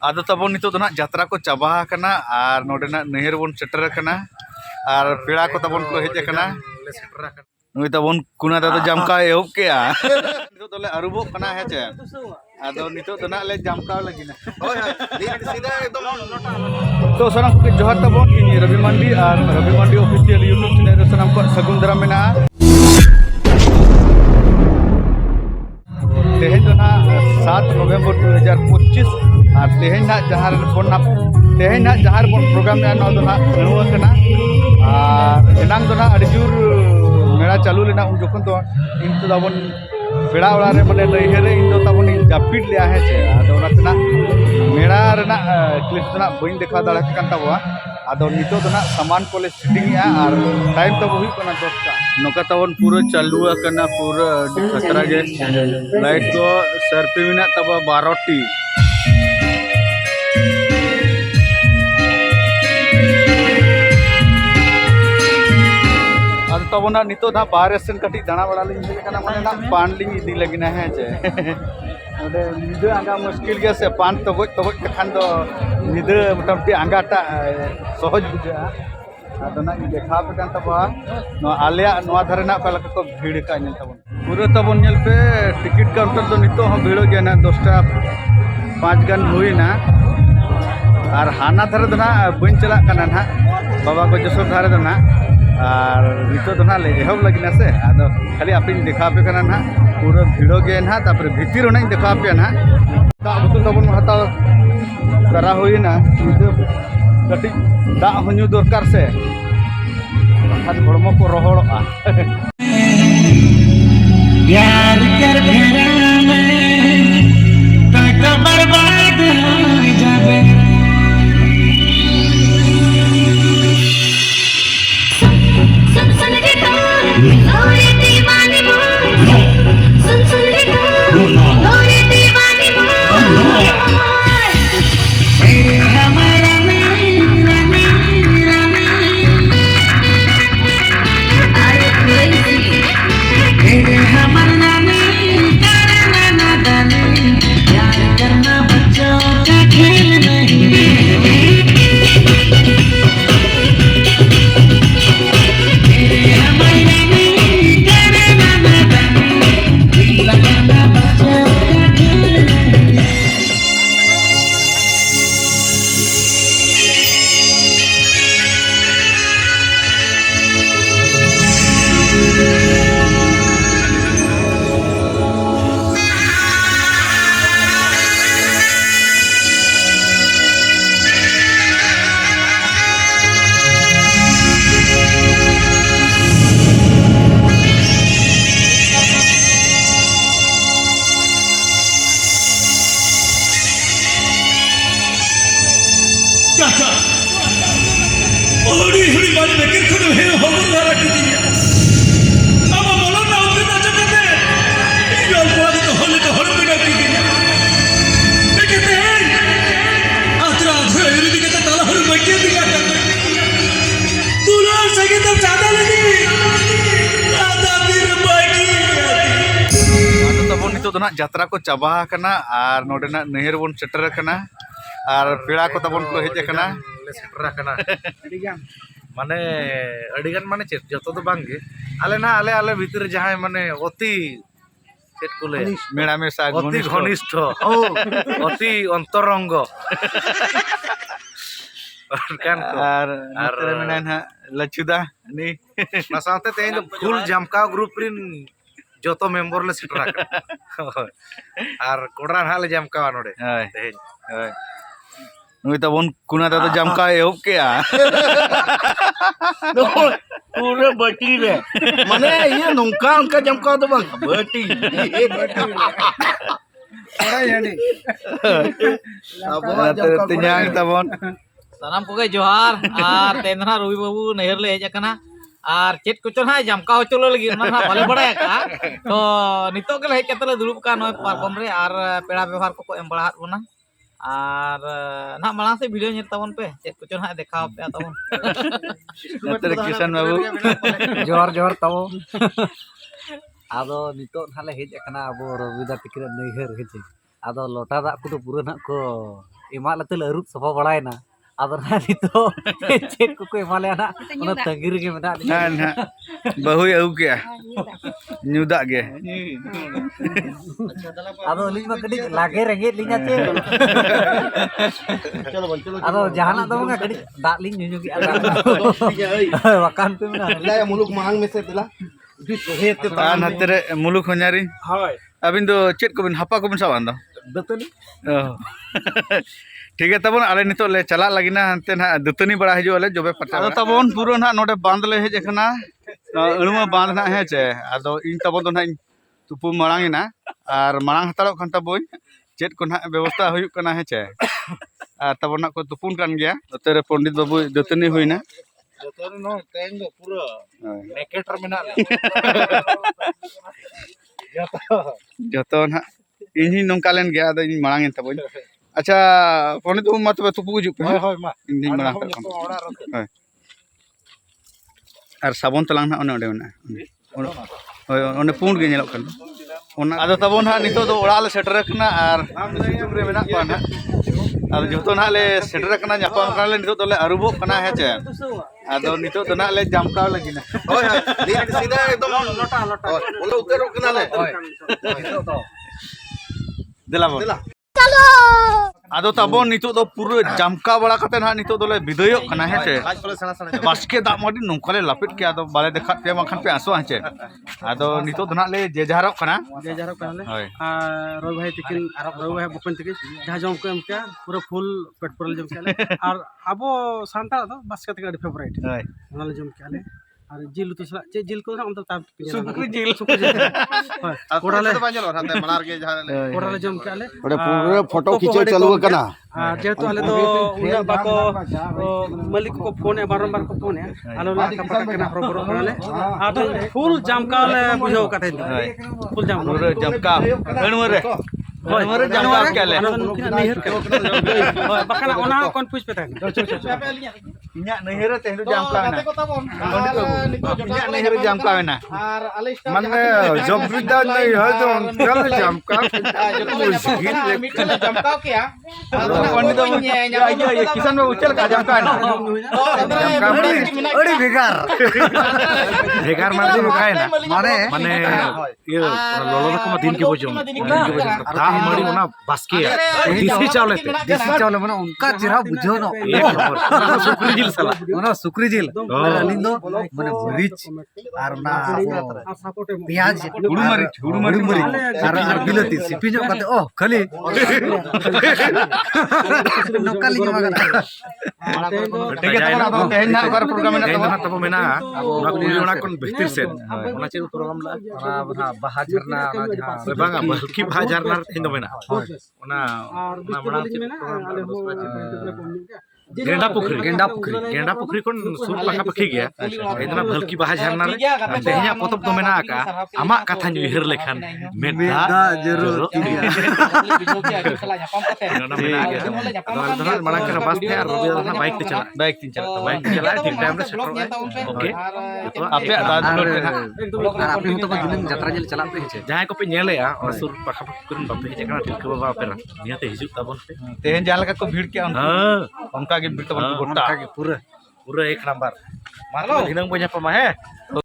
आदो तबन नितो तो ना यात्रा को चाबा करना और नोडेना नहर बन सेटर करना और पेड़ा को तबन को हेज करना नुई तबन कुना दादा जमका एहब के नितो तो ले अरुबो करना है चे आदो नितो तो ना ले जमका लगिना तो सनम के जोहार तबन इन रवि मंडी और रवि मंडी ऑफिशियल यूट्यूब चैनल रे सनम को सगुन दाराम मेना तेहन जो ना 7 नवंबर 2025 और तेहन ना जहाँ तेहन ना जहाँ प्रोग्राम में ना नहुआ करना और एनांग दो ना अड़जूर मेला चालू लेना उन जोखन तो इन तो तबन पेड़ा ओड़ा रे माने नैहर इन दो तबन जापिड लिया है चे आदो ना मेला रेना क्लिप ना बइन देखा दाड़ा कान तबवा आदो नितो तो ना सामान कोले सेटिंग या और टाइम तो हुई कना 10 का नोका तबन पूरा चालू करना पूरा खतरा के लाइट को सर पे मिना तब 12 टी तब ना नितो ना बाहर सेन कटी दाना बड़ा लिंग कना माने ना पान लिंग इदी लगिना है जे ओडे निदे आंगा मुश्किल के से पान तो गज तखान दो निदे मोटामटी आंगाटा सहज बुझा आदो ना देखा पे कान तबा नो आलिया नोआ धरे ना पहला को भीड़ का नेल तबन पूरा तबन नेल पे टिकट काउंटर दो नितो हम भीड़ गया ना 10टा 5 गन हुई ना और हाना धरे दो ना बइन चला कना ना बाबा को जसो धरे दो ना और नितो तो ना ले एहब लगिना से आदो खाली आपिन देखा पे कना ना पूरा भीड़ो गे ना तापर भीतिर होना देखा पे ना दा बुतुल तबन हता करा हुई ना कटी दा हन्यू दरकार से बाखान हड़मो को रोहड़ोआ प्यार कर भेरा तक बर्बाद हो जाबे तो ना यात्रा को चाबा करना और नोडेना नहर बन सेटर करना और पेड़ा को तबन को हेज करना सेटर करना माने अडिगान माने चेत जतो तो बांगे आले ना आले आले भीतर जहां माने अति चेत कोले मेड़ा में सा अति घनिष्ठ अति अंतरंग और मेना ना लचुदा नी ना साथे तेन फुल जमका ग्रुप रिन जोतो मेंबर ले सेटर और कोडरा ना ले जमका नोडे तेन नुई तबन कुना दादा जमका एहब के पूरे बटी रे माने ये नोंका उनका जमका तो बंग बटी अरे यानी अब तिन्यांग तबन सानाम कोगे जोहार और तेंदना रवि बाबू नहर ले हेज कना और चेत कुछ ना जमका होचलो लगी ना बाले बड़ा का तो नितो के हेज कतले दुरुब का नय पारकम रे और पेड़ा व्यवहार को एम बड़ा बना और ना माला से वीडियो नेल तबन पे चेत कुछ ना देखाव पे तबन किशन बाबू जोहार जोहार तबो आदो नितो नाले हेज कना अब रविदा तिकरे नैहर हेजे आदो लोटा दा को पूरा ना को emak latul arup sapa balaina ador na nito chet ko emale na ona tangir ge mena Nah, nah. Bahu ya uke. Nyudak ge. ado lin ma kadi lage rengit linya ce ado jahana do nga kadi dak lin nyunyu gi ada wakan pe mena Lah yang muluk mahang mese tela. An hatere muluk honyari. Abin do chet ko bin hapa ko bin sawan do. Datani. Oh. ठीक है तबन आले नितो ले चला लगिना हनते ना दुतनी बड़ा हिजो ले जोबे पटा आदो तबन पुरो ना नोडे बांध ले हेज एखना अणुमा बांध ना हे चे आदो इन तबन दो ना तुपु मरांगी ना आर मरांग हताड़ो खन तबोय चेत को ना व्यवस्था हुयुक कना हे चे आ तबन ना को तुपुन कान गया ओतेरे पंडित बाबू दुतनी हुइना Jotono no teng do pura naked terminal. जतो ना इन्ही नोंकालेन गया आदो इन मरांगी तबोय अच्छा पंडित बाबू मत तुपु गुजुक पे Hoy ma. इन्ही मरांग कर होय आर साबन तलांग ना ओने ओंडे मेना होय ओने पुंड गे नेलोक कन ओना आदो तबोन हा नितो दो ओड़ा ले सेटर कना आर सितुंग रे मेना को ना आदो जतो ना ले सेटर कना जापाम कना ले नितो दोले अरुबो कना हे चे आदो नितो तो ना ले जामकाव लगिना Hoy hoy. Lihat sida एकदम लोटा लोटा. Ulo utero kena le. देला बोल आदो तबोन नितो दो पुरो जामका बड़ा कते ना नितो दोले विदयो कना हे चे Kaj pala sana sana. Baske दाग मडी नोंकाले लापिट के आदो बाले देखत पे मखन पे आसो हचे आदो नितो दो ना ले जे जहारो कना जे जारो कहले होय रवि भाई तिकिन रवि भाई बपन तिकिन जहाँ जम को एमके पूरा फुल पेट पर जम केले और अबो सांता दो बास्केट का फेवरेट होय नाले जम केले और जिल तो सला जे जिल को ना अंतर ताप सुकुरी जिल कोड़ाले तो banyak orang teh malar ke jalan le. कोड़ाले जम केले Udah pura foto kicau चालू कना. जेहेतु आले तो उना बाको मालिक को फोन है बारंबार को फोन है आलो ला का पता केना हरो करले और फुल जाम काले बुझो कते फुल जाम पुरो जामका अणुरे अणुरे जामका केले नहर के बखना ओना कोन पूछ पे था इन्या नहर ते जामका ना इन्या नहर जामका ना Mana job bida nahi hai to kal jamka. पंडित बाबू ये किसान बाबू चल का जामका ना Odi begar. Vegar mandi bukai na. Mane ये लोलो रकम दिन के बजो दा मड़ी ना बास्के देसी चावल ते देसी चावल मने उनका चेहरा बुझो न एक नंबर सुक्री जिल साला ओना सुक्री जिल अलिन दो मने मरीच आर ना प्याज हुडु मरीच आर बिलती सिपी जो कते ओ खाली नोकाली जमा करा ठीक है तो अब तेहन ना कर प्रोग्राम में तेहन ना तब मेना ना कुली ओना कोन भितर से ओना चेर प्रोग्राम ला ओना बाहा झरना ओना जहां बांगा बल्कि भा झरना तेहन दो मेना ओना ना बड़ा गेंडा पुखरी कोन सुर लखा पखी गया इतना भलकी बाहा झरना रे तेहया पतब तो मेना का आमा कथा उहर लेखान मेदा जरूर ना मेना गया तो माला के बास थे और रवि दादा बाइक ते चला ठीक टाइम रे सेटर ओके आपे दाद आर आपे तो दिनम यात्रा जल चला पे छे जहां को पे नेलेया और सुर पखा पखी बापे हे जकना ठीक बाबा पे नियते हिजु ताबन पे तेहन जाल का को भीड़ के हां उनका के भीड़ तो गोटा पूरा एक नंबर मालो दिनंग punya pemahe